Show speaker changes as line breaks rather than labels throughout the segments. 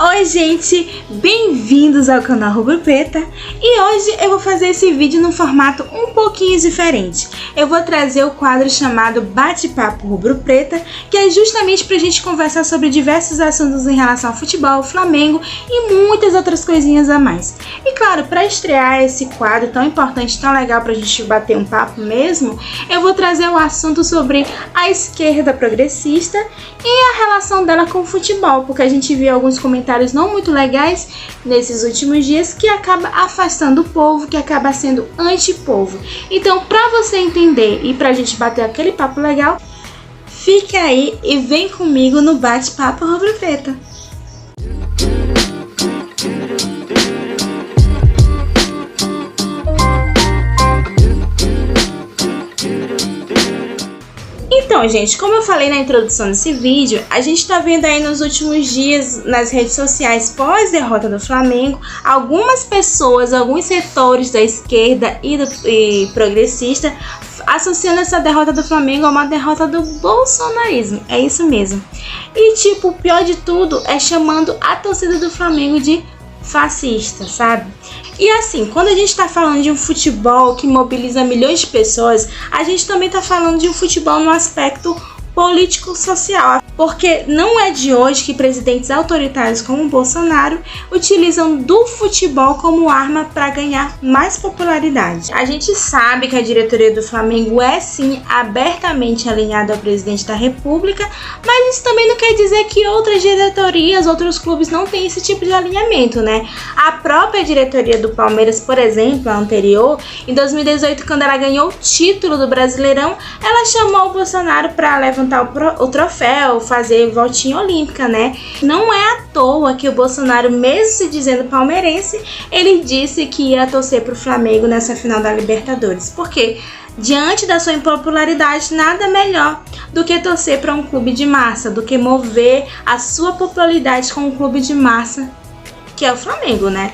Oi gente, bem-vindos ao canal Rubro Preta e hoje eu vou fazer esse vídeo num formato um pouquinho diferente. Eu vou trazer o quadro chamado Bate-Papo Rubro Preta, que é justamente pra gente conversar sobre diversos assuntos em relação ao futebol, Flamengo e muitas outras coisinhas a mais. E claro, para estrear esse quadro tão importante, tão legal pra gente bater um papo mesmo, eu vou trazer um assunto sobre a esquerda progressista e a relação dela com o futebol, porque a gente viu alguns comentários não muito legais nesses últimos dias que acaba afastando o povo, que acaba sendo anti-povo. Então, para você entender e pra gente bater aquele papo legal, fique aí e vem comigo no Bate-Papo Rubro Preta. Então, gente, como eu falei na introdução desse vídeo, a gente tá vendo aí nos últimos dias nas redes sociais, pós-derrota do Flamengo, algumas pessoas, alguns setores da esquerda e progressista associando essa derrota do Flamengo a uma derrota do bolsonarismo. É isso mesmo. E tipo, o pior de tudo é chamando a torcida do Flamengo de fascista, sabe? E assim, quando a gente tá falando de um futebol que mobiliza milhões de pessoas, a gente também tá falando de um futebol no aspecto político-social, porque não é de hoje que presidentes autoritários como o Bolsonaro utilizam do futebol como arma para ganhar mais popularidade. A gente sabe que a diretoria do Flamengo é sim abertamente alinhada ao presidente da República, mas isso também não quer dizer que outras diretorias, outros clubes não têm esse tipo de alinhamento, né? A própria diretoria do Palmeiras, por exemplo, a anterior, em 2018, quando ela ganhou o título do Brasileirão, ela chamou o Bolsonaro para levantar o troféu, fazer voltinha olímpica, né? Não é à toa que o Bolsonaro, mesmo se dizendo palmeirense, ele disse que ia torcer pro Flamengo nessa final da Libertadores. Porque diante da sua impopularidade, nada melhor do que torcer para um clube de massa, do que mover a sua popularidade com um clube de massa, que é o Flamengo, né?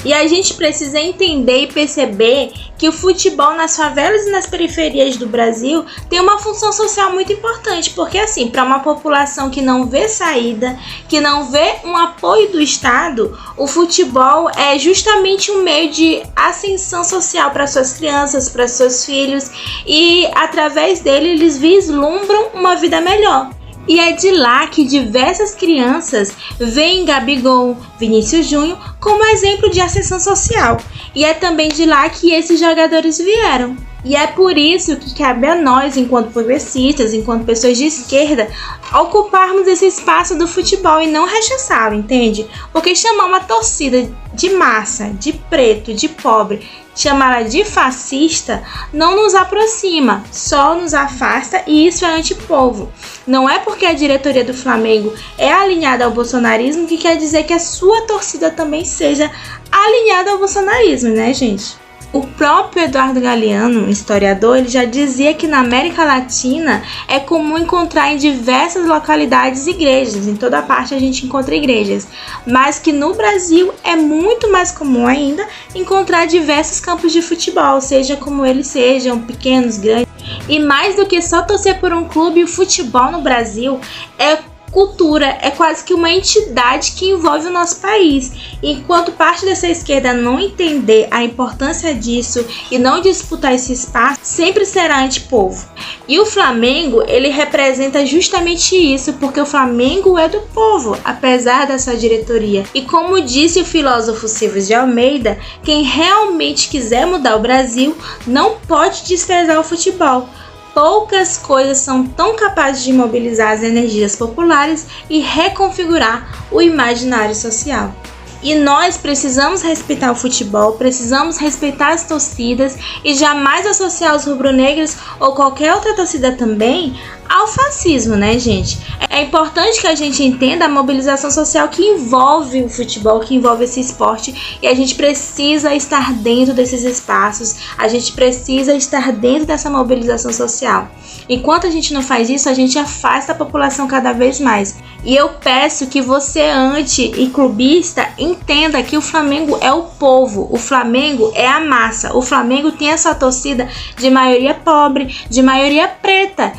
E a gente precisa entender e perceber que o futebol nas favelas e nas periferias do Brasil tem uma função social muito importante, porque assim, para uma população que não vê saída, que não vê um apoio do Estado, o futebol é justamente um meio de ascensão social para suas crianças, para seus filhos, e através dele eles vislumbram uma vida melhor. E é de lá que diversas crianças veem Gabigol, Vinícius Júnior como exemplo de ascensão social. E é também de lá que esses jogadores vieram. E é por isso que cabe a nós, enquanto progressistas, enquanto pessoas de esquerda, ocuparmos esse espaço do futebol e não rechaçá-lo, entende? Porque chamar uma torcida de massa, de preto, de pobre, chamá-la de fascista, não nos aproxima, só nos afasta, e isso é antipovo. Não é porque a diretoria do Flamengo é alinhada ao bolsonarismo que quer dizer que a sua torcida também seja alinhada ao bolsonarismo, né, gente? O próprio Eduardo Galeano, historiador, ele já dizia que na América Latina é comum encontrar em diversas localidades igrejas, em toda parte a gente encontra igrejas, mas que no Brasil é muito mais comum ainda encontrar diversos campos de futebol, seja como eles sejam, pequenos, grandes. E mais do que só torcer por um clube, o futebol no Brasil é cultura, é quase que uma entidade que envolve o nosso país. Enquanto parte dessa esquerda não entender a importância disso e não disputar esse espaço, sempre será antipovo. E o Flamengo, ele representa justamente isso, porque o Flamengo é do povo, apesar da sua diretoria. E como disse o filósofo Silvio de Almeida, quem realmente quiser mudar o Brasil não pode desprezar o futebol. Poucas coisas são tão capazes de mobilizar as energias populares e reconfigurar o imaginário social. E nós precisamos respeitar o futebol, precisamos respeitar as torcidas e jamais associar os rubro-negros ou qualquer outra torcida também ao fascismo, né, gente? É importante que a gente entenda a mobilização social que envolve o futebol, que envolve esse esporte, e a gente precisa estar dentro desses espaços, a gente precisa estar dentro dessa mobilização social. Enquanto a gente não faz isso, a gente afasta a população cada vez mais. E eu peço que você, anti e clubista, entenda que o Flamengo é o povo, o Flamengo é a massa, o Flamengo tem essa torcida de maioria pobre, de maioria preta.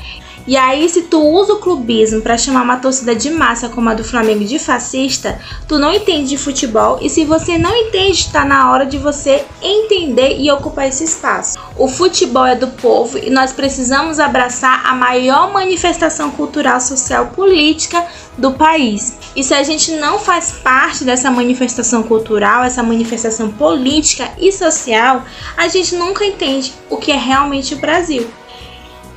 E aí, se tu usa o clubismo para chamar uma torcida de massa como a do Flamengo de fascista, tu não entende de futebol, e se você não entende, está na hora de você entender e ocupar esse espaço. O futebol é do povo e nós precisamos abraçar a maior manifestação cultural, social, política do país. E se a gente não faz parte dessa manifestação cultural, essa manifestação política e social, a gente nunca entende o que é realmente o Brasil.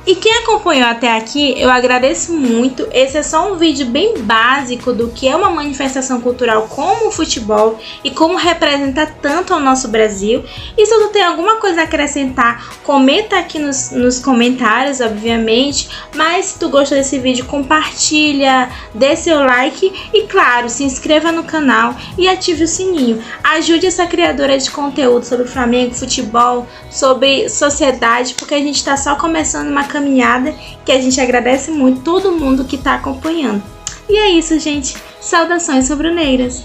E quem acompanhou até aqui, eu agradeço muito. Esse é só um vídeo bem básico do que é uma manifestação cultural como o futebol e como representa tanto ao nosso Brasil. E se tu tem alguma coisa a acrescentar, comenta aqui nos comentários, obviamente. Mas se tu gostou desse vídeo, compartilha, dê seu like e, claro, se inscreva no canal e ative o sininho. Ajude essa criadora de conteúdo sobre Flamengo, futebol, sobre sociedade, porque a gente está só começando uma caminhada que a gente agradece muito todo mundo que está acompanhando. E é isso, gente. Saudações rubro-negras!